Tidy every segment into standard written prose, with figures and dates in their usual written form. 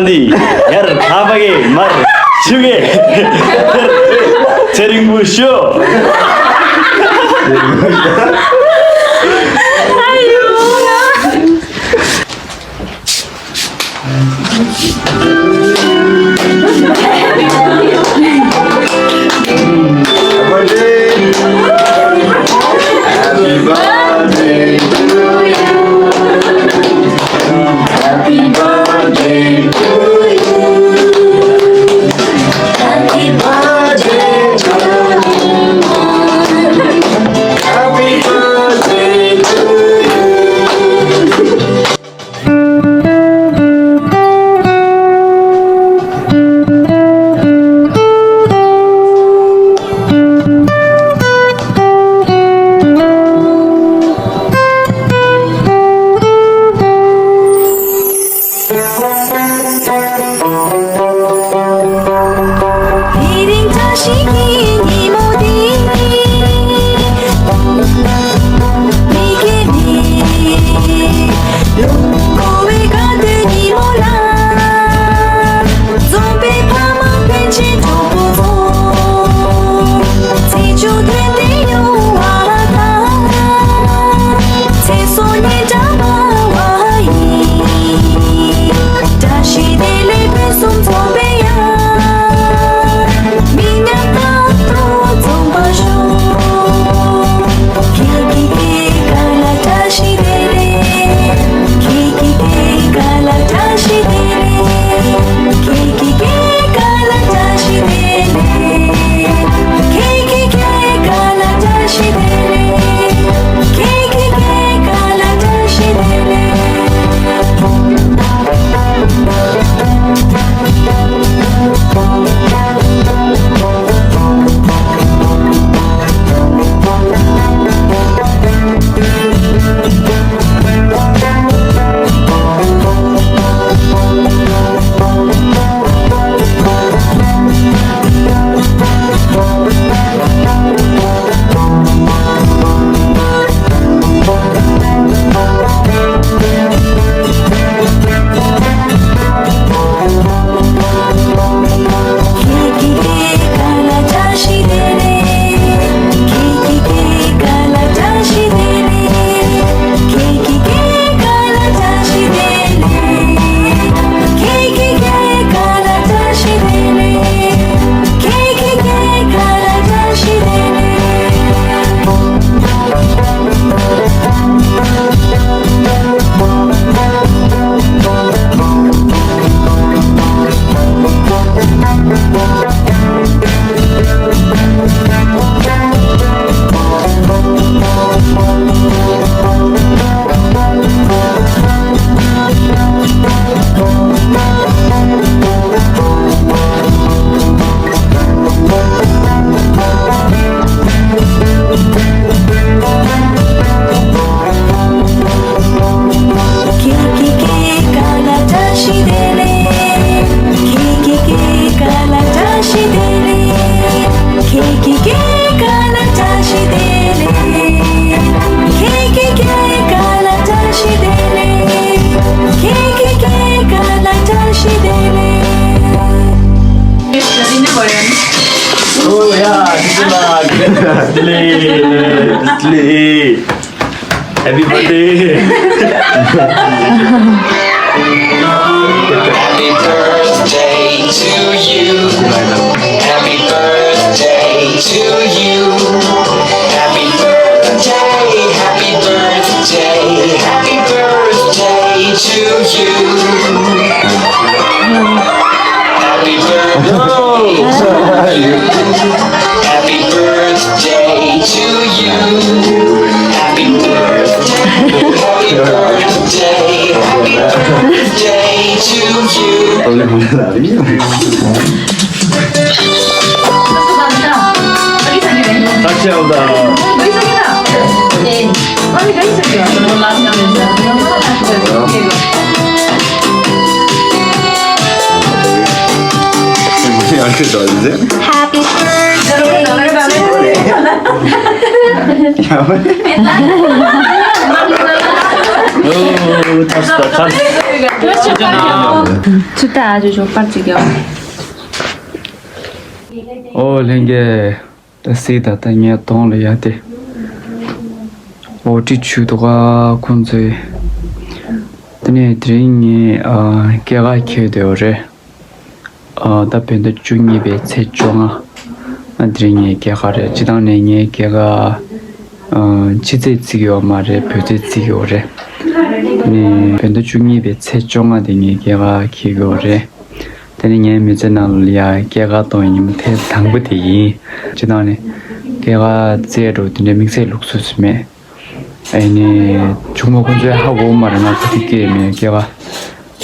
Mandi, Her Habage, Mar, Suge, Seringbusho. Happy birthday. Happy birthday to you. Happy birthday to you. Happy birthday, happy birthday, happy birthday to you. Happy birthday. Happy birthday to you. Happy birthday. Happy birthday. Happy birthday to you. Touchdown. Happy birthday. 오, 잘했다. 잘했어. 진짜 아주 족발지겨. ô lên cái xe đã tay nghe tông lại ya thế ô chỉ chú đó con gì thế này thì cái kia đều rồi đặc biệt là chú nhị bé chế trung à thì nghe cái này chỉ đang nghe cái chỉ chế chiều mà rồi biểu chế chiều rồi nè bên đó chú nhị bé chế trung à thì nghe cái kia rồi thế nên mình chân nào lia cái tôi nhưng thế thằng bự thì cho nên này cái chế độ thì mình sẽ lúc xuất mẹ anh chúng một con chơi hago mà nó có cái mình cái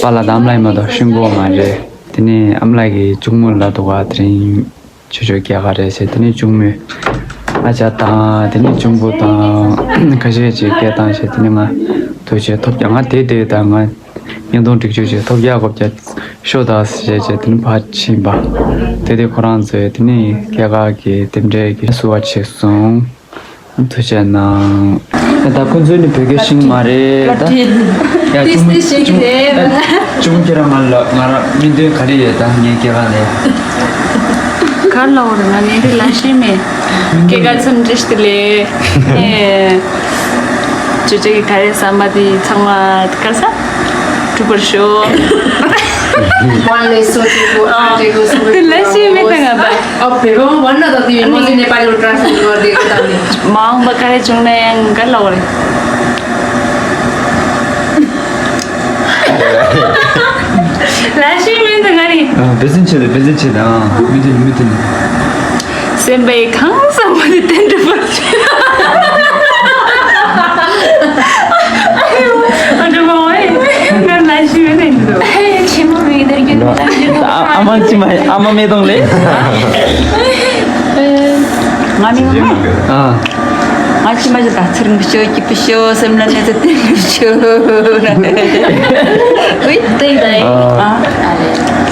발라 남라이마도 신고 말에 드니 암라기 중물라도 와드린 주저기 아가래 세드니 중물 아자다 드니 중보다 가시지 게다 세드니가 도시 톱양아 대대다가 연동 직주지 톱야고 제 쇼다스 제제 드니 받치 바 대대 코란스에 드니 개가기 템제기 수와치송 도시나 다 군주니 베게싱 말에 다 야, 좀 말라 민들 가리에다 얘기하네. 갈라 오르나니 릴라시메 걔가 선지스들레 에 주제기 가리 사마디 창마 갈사 두벌쇼 릴라시메 당아바 pero bueno त तिमी म नेपाली ट्रान्सलेट गरिदिएको त माङ बकारे जुने 갈라 오르 라시메 당아니 베진체다 미든 셈베이 항상 머리 땡겨버리지 아주 뭐해 난 라시메 땡겨 에이 치모리 이들게 아마 매동래 아니 아 아침 맞아 다 트름 비쇼 기피쇼 셈란에서 땡기쇼 으이 땡다이 아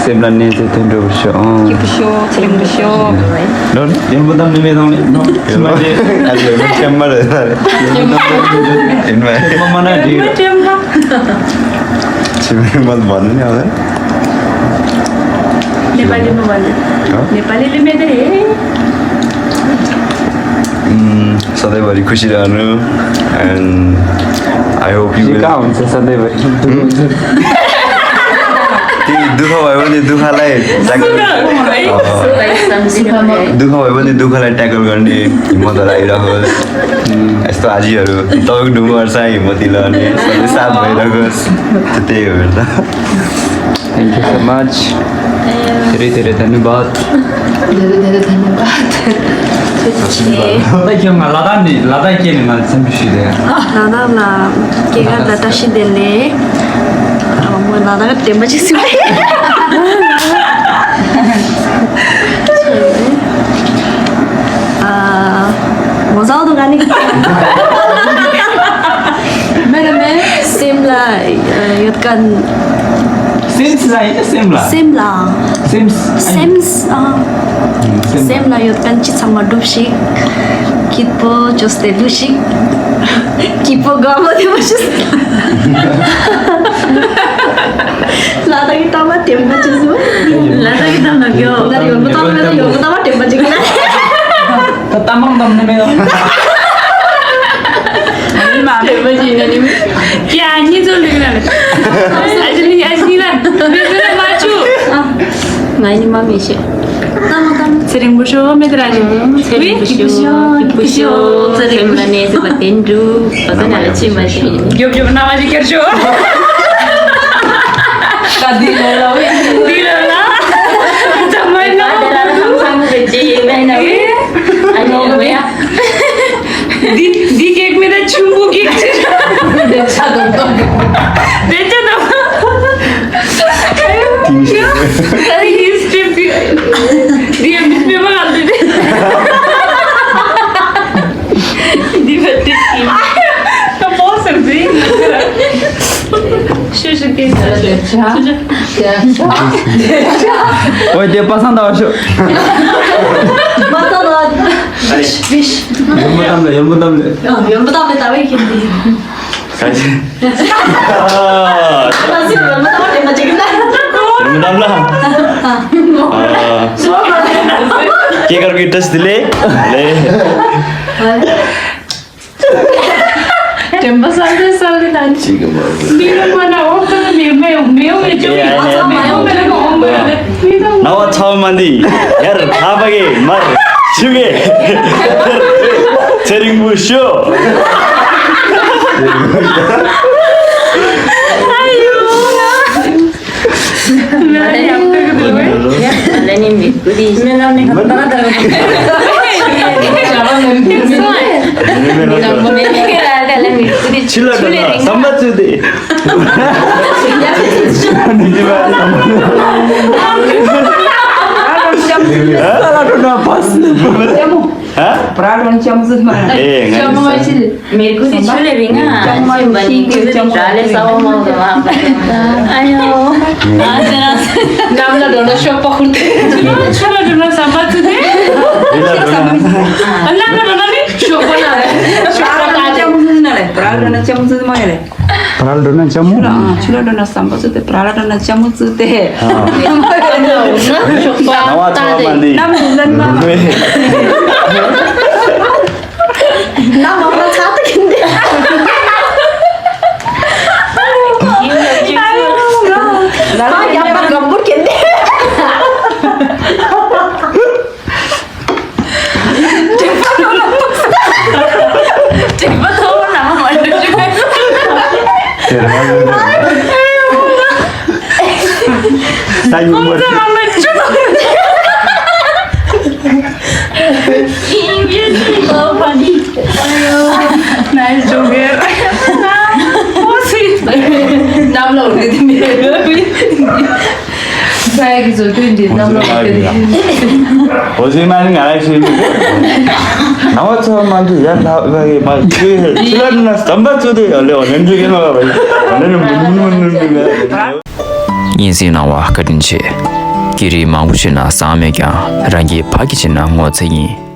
셈란네 텐드로쇼 기피쇼 트름 비쇼 넌 연부담 매동래 스마제 아주 잼마를 인마이 엄마나 디 잼마 지금만 맞느냐? नेपालीमा भन्नु नेपालीले मेदै सधैँभरि खुसी रहनु and I hope you will का हुन्छ सधैँभरि दुःख भयो भने दुःखलाई दुःख भयो भने दुःखलाई ट्याकल गर्ने हिम्मतहरू आइरहोस् यस्तो आजीहरू तपाईँको ढुङ्गाहरू चाहिँ हिम्मती लहने सधैँ साथ भइरहोस् त्यही हो त थ्याङ्क यू सो मच धेरै धेरै धन्यवाद धेरै धन्यवाद लाइक लादा के नि mal सम्पिसिदे 나나나 걔가 나다시 될래 뭐 나나가 때문에 지금 아 뭐사도 가니 매매 심라 약간 심라 Sems Sem là yot kan chit sama dupshik Kipo joste dushik Kipo gama de bashis Lada kita mah tempa chisu Lada kita mah kyo Dari yon betama tempa chikna tamang tamne me tempa chikna ni kya ni jo ligna Ajli ajila Bezna machu Ngai ni mami she Sering busyo medraji. Sering busyo sering mana seperti itu pasal ada cima sini Gyop nama jikir show. tadi lalu Dilala. Sampai na. sang beci mana ano ya Di cake में तो चुम्बू cake deca dong बेचा दो अरे ये step dia memang ada deh di betik ini apa sih Şaşı ओए दे पसंद आवशो Fish. 연무담래 Yang pertama tahu ini. 가지. Masih belum tahu dia macam gimana. Terima damla. के करके टेस्ट दिले ले Tempat salde tadi. ठीक है Bila mana orang tu meu itu. नव 6 ಮಂದಿ यार थापगे मर छुगे चरिङबु शो Ada ni mikudi. छिल्लटना सम्बत्सुदे छिल्लटना बस Peralatan jam semua. ए Mikudi chule ringa. Bani mikudi chale sawo mau doa. Ayo. Namla dona shoppa khurte. Chula dona sambat de. Allah na dona ni shoppa na. Peralatan jam semua le. Peralatan jam semua le. Peralatan jamu. Chula dona sambat tu peralatan jam tu deh. नव 6 ಮಂದಿ Nama orang satu kinde. Kau jangan gambut kinde. Tiba tahu nama mana juga. Sai Umar Nama juga. Oh, funny. Nice joker. Oh sweet. Namla udah di Saya gitu tuh di namla udah. 어제 많은 안 하시는 나와 처음 만두 야 나가게 막 칠라나 쌈바초데 원래 어느 중에 나가 봐 오늘은 묻는 거 인생나와 같은 지 길이 마우시나 싸매가 랑기 파기지나 뭐지